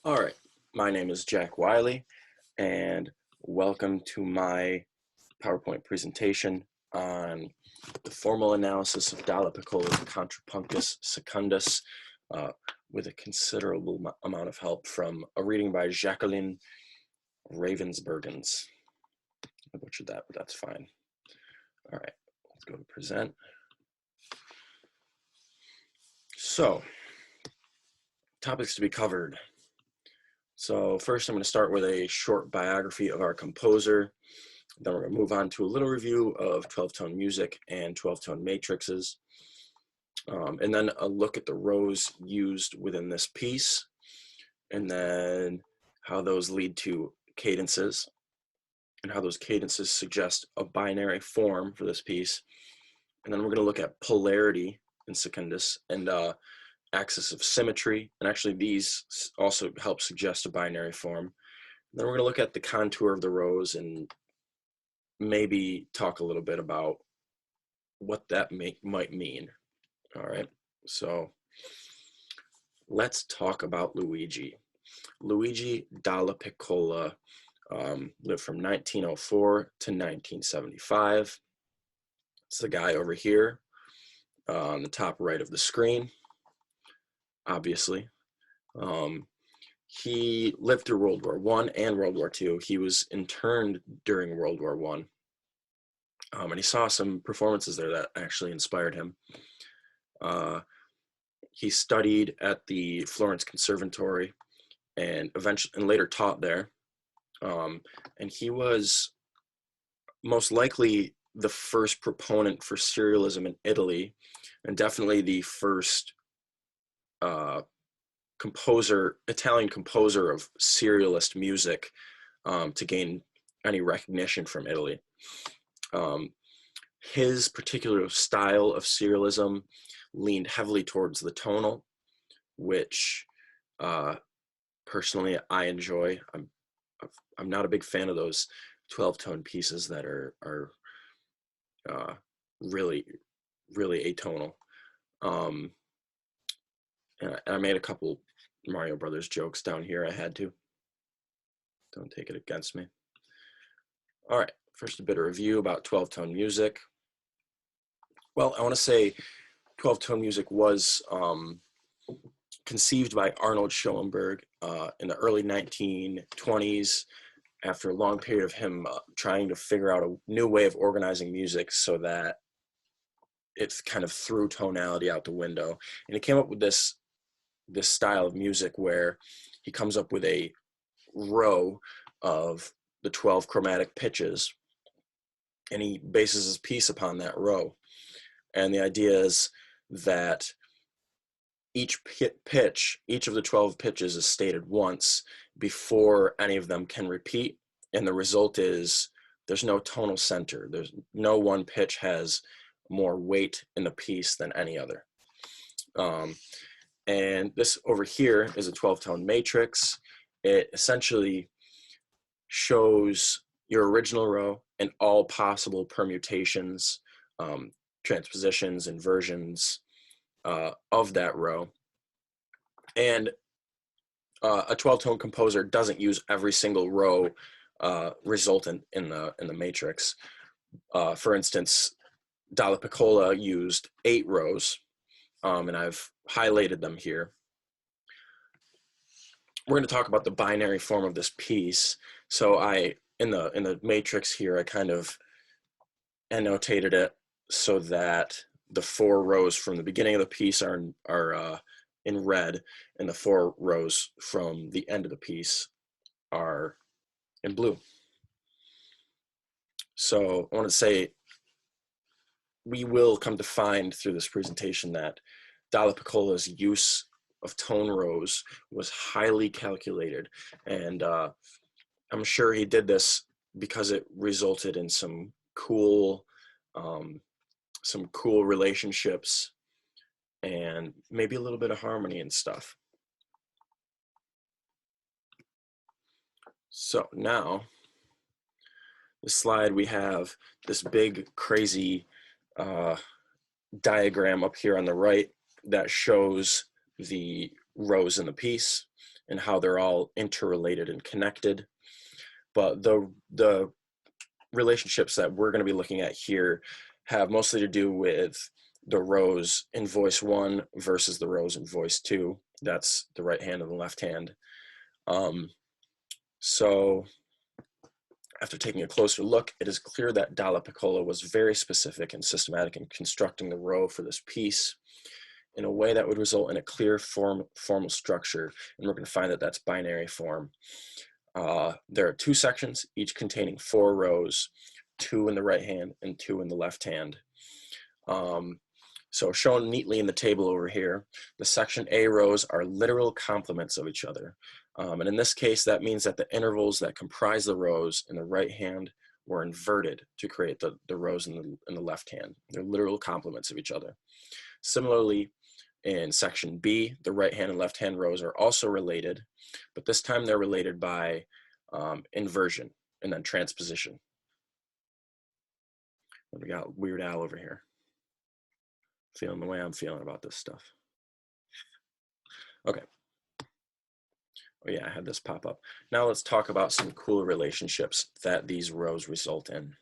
All right, my name is Jack Wiley, and welcome to my PowerPoint presentation on the formal analysis of Dallapiccola's Contrapunctus Secundus, uh, with a considerable amount of help from a reading by Jacqueline Ravensbergens. I butchered that, but that's fine. All right, let's go to present. So, topics to be covered. So first I'm going to start with a short biography of our composer. Then we're going to move on to a little review of 12-tone music and 12-tone matrices. And then a look at the rows used within this piece, and then how those lead to cadences, and how those cadences suggest a binary form for this piece. And then we're going to look at polarity in secundus and axis of symmetry, and actually these also help suggest a binary form. Then we're going to look at the contour of the rows and maybe talk a little bit about what that might mean. All right, so let's talk about Luigi. Luigi Dallapiccola lived from 1904 to 1975. It's the guy over here on the top right of the screen, obviously. He lived through World War I and World War II. He was interned during World War I. And he saw some performances there that actually inspired him. He studied at the Florence Conservatory and later taught there. And he was most likely the first proponent for serialism in Italy, and definitely the first Italian composer of serialist music to gain any recognition from Italy. His particular style of serialism leaned heavily towards the tonal, which personally I enjoy. I'm not a big fan of those 12-tone pieces that are really atonal. And I made a couple Mario Brothers jokes down here. I had to. Don't take it against me. All right, first a bit of review about 12-tone music. Well, I want to say 12-tone music was conceived by Arnold Schoenberg in the early 1920s, after a long period of him trying to figure out a new way of organizing music so that it kind of threw tonality out the window. And he came up with this style of music where he comes up with a row of the 12 chromatic pitches, and he bases his piece upon that row. And the idea is that each of the 12 pitches is stated once before any of them can repeat, and the result is there's no tonal center. There's no one pitch has more weight in the piece than any other. And this over here is a 12-tone matrix. It essentially shows your original row and all possible permutations, transpositions, inversions of that row. And a 12-tone composer doesn't use every single row resultant in the matrix. For instance, Dallapiccola used 8 rows, and I've highlighted them here. We're going to talk about the binary form of this piece. So in the matrix here, I kind of annotated it so that the 4 rows from the beginning of the piece are in red, and the 4 rows from the end of the piece are in blue. So I want to say we will come to find through this presentation that Dallapiccola's use of tone rows was highly calculated, and I'm sure he did this because it resulted in some cool relationships and maybe a little bit of harmony and stuff. So now, this slide, we have this big crazy diagram up here on the right that shows the rows in the piece, and how they're all interrelated and connected. But the relationships that we're going to be looking at here have mostly to do with the rows in voice 1 versus the rows in voice 2. That's the right hand and the left hand. So after taking a closer look, it is clear that Dallapiccola was very specific and systematic in constructing the row for this piece in a way that would result in a clear formal structure, and we're going to find that that's binary form. There are 2 sections, each containing 4 rows, 2 in the right hand and 2 in the left hand. So shown neatly in the table over here, the section A rows are literal complements of each other. And in this case, that means that the intervals that comprise the rows in the right hand were inverted to create the rows in the left hand. They're literal complements of each other. Similarly, in section B, the right hand and left hand rows are also related, but this time they're related by inversion and then transposition. We got Weird Al over here, feeling the way I'm feeling about this stuff. Okay. Oh yeah, I had this pop up. Now let's talk about some cool relationships that these rows result in.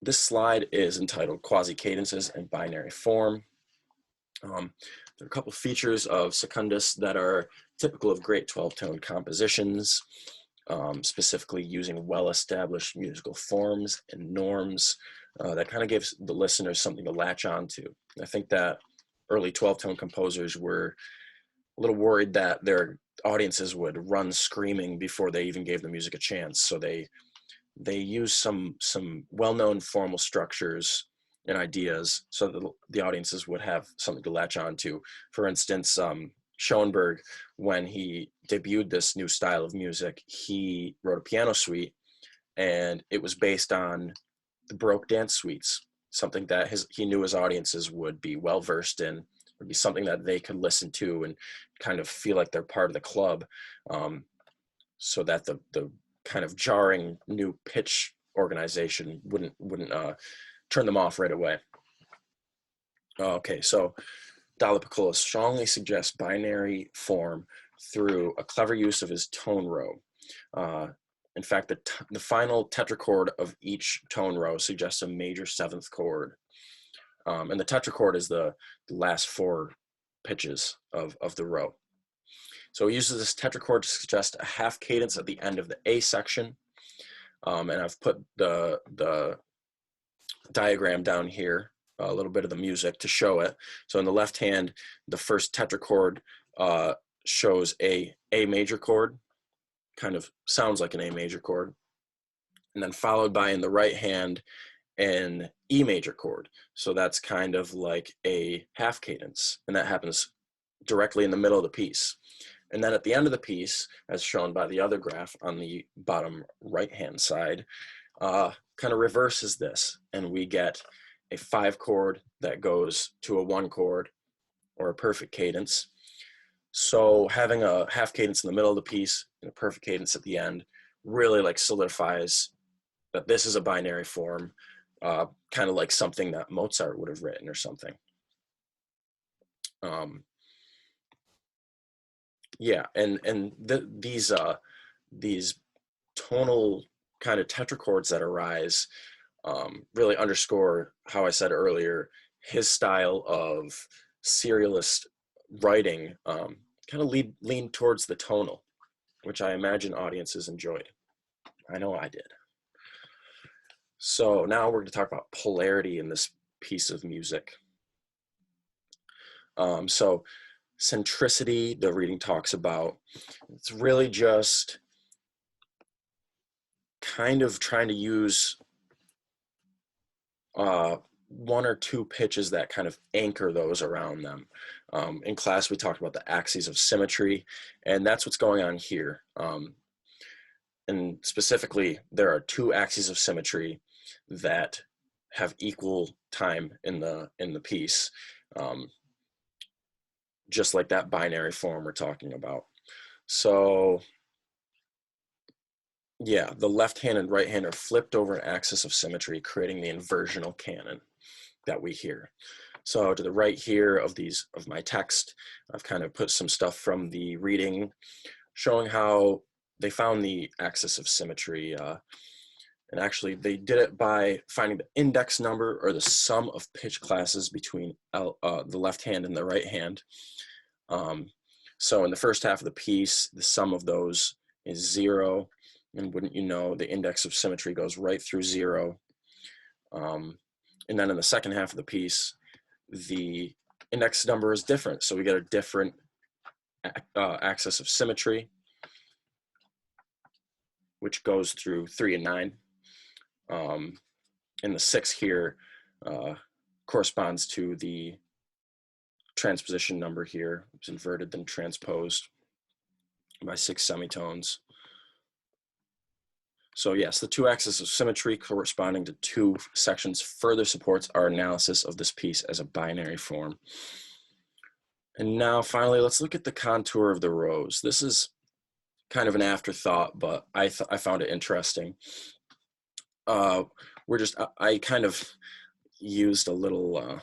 This slide is entitled Quasi-Cadences and Binary Form. There are a couple features of secundus that are typical of great 12-tone compositions, specifically using well-established musical forms and norms that kind of gives the listeners something to latch on to. I think that early 12-tone composers were a little worried that their audiences would run screaming before they even gave the music a chance. So they used some well-known formal structures and ideas so that the audiences would have something to latch on to. For instance, Schoenberg, when he debuted this new style of music, he wrote a piano suite, and it was based on the Baroque dance suites, something that he knew his audiences would be well versed in, would be something that they could listen to and kind of feel like they're part of the club, so that the kind of jarring new pitch organization wouldn't turn them off right away. Okay, so Dallapiccola strongly suggests binary form through a clever use of his tone row. In fact, the final tetrachord of each tone row suggests a major 7th chord. And the tetrachord is the last 4 pitches of the row. So he uses this tetrachord to suggest a half cadence at the end of the A section. And I've put the diagram down here, a little bit of the music to show it. So in the left hand, the first tetrachord shows a major chord, kind of sounds like an A major chord, and then followed by in the right hand an E major chord. So that's kind of like a half cadence, and that happens directly in the middle of the piece. And then at the end of the piece, as shown by the other graph on the bottom right hand side, kind of reverses this, and we get a 5 chord that goes to a 1 chord, or a perfect cadence. So having a half cadence in the middle of the piece and a perfect cadence at the end really like solidifies that this is a binary form, kind of like something that Mozart would have written or something. Yeah, and these tonal kind of tetrachords that arise really underscore how I said earlier, his style of serialist writing kind of leaned towards the tonal, which I imagine audiences enjoyed. I know I did. So now we're going to talk about polarity in this piece of music. So centricity, the reading talks about, it's really just kind of trying to use 1 or 2 pitches that kind of anchor those around them. In class, we talked about the axes of symmetry, and that's what's going on here. And specifically, there are 2 axes of symmetry that have equal time in the piece, just like that binary form we're talking about. So yeah, the left hand and right hand are flipped over an axis of symmetry, creating the inversional canon that we hear. So to the right here of my text, I've kind of put some stuff from the reading showing how they found the axis of symmetry. And actually, they did it by finding the index number, or the sum of pitch classes between the left hand and the right hand. So in the first half of the piece, the sum of those is 0. And wouldn't you know, the index of symmetry goes right through 0. And then in the second half of the piece, the index number is different. So we get a different axis of symmetry, which goes through 3 and 9. And the 6 here corresponds to the transposition number here. It's inverted then transposed by 6 semitones. So yes, the 2 axes of symmetry corresponding to 2 sections further supports our analysis of this piece as a binary form. And now finally, let's look at the contour of the rows. This is kind of an afterthought, but I found it interesting. I kind of used a little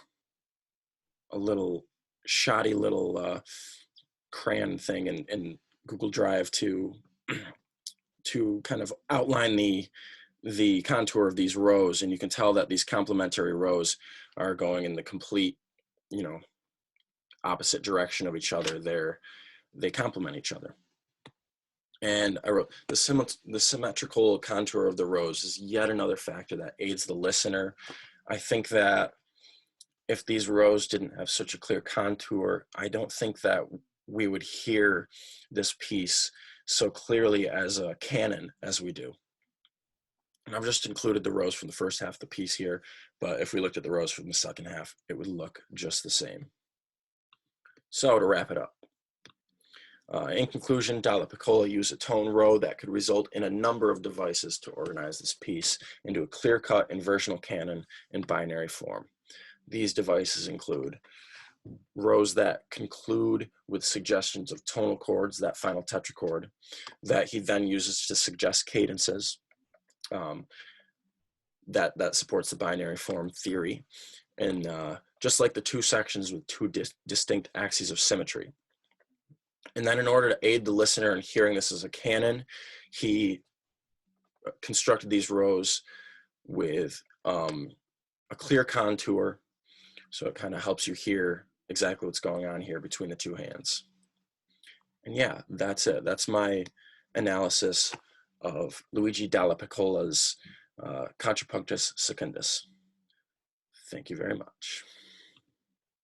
shoddy little crayon thing in Google Drive to kind of outline the contour of these rows, and you can tell that these complementary rows are going in the complete, opposite direction of each other. They complement each other. And I wrote, the symmetrical contour of the rows is yet another factor that aids the listener. I think that if these rows didn't have such a clear contour, I don't think that we would hear this piece so clearly as a canon as we do. And I've just included the rows from the first half of the piece here, but if we looked at the rows from the second half, it would look just the same. So to wrap it up, in conclusion, Dallapiccola used a tone row that could result in a number of devices to organize this piece into a clear-cut inversional canon in binary form. These devices include rows that conclude with suggestions of tonal chords, that final tetrachord, that he then uses to suggest cadences, that supports the binary form theory, and just like the 2 sections with 2 distinct axes of symmetry. And then in order to aid the listener in hearing this as a canon, he constructed these rows with a clear contour, so it kind of helps you hear exactly what's going on here between the 2 hands. And yeah, that's it. That's my analysis of Luigi Dallapiccola's Contrapunctus Secundus. Thank you very much.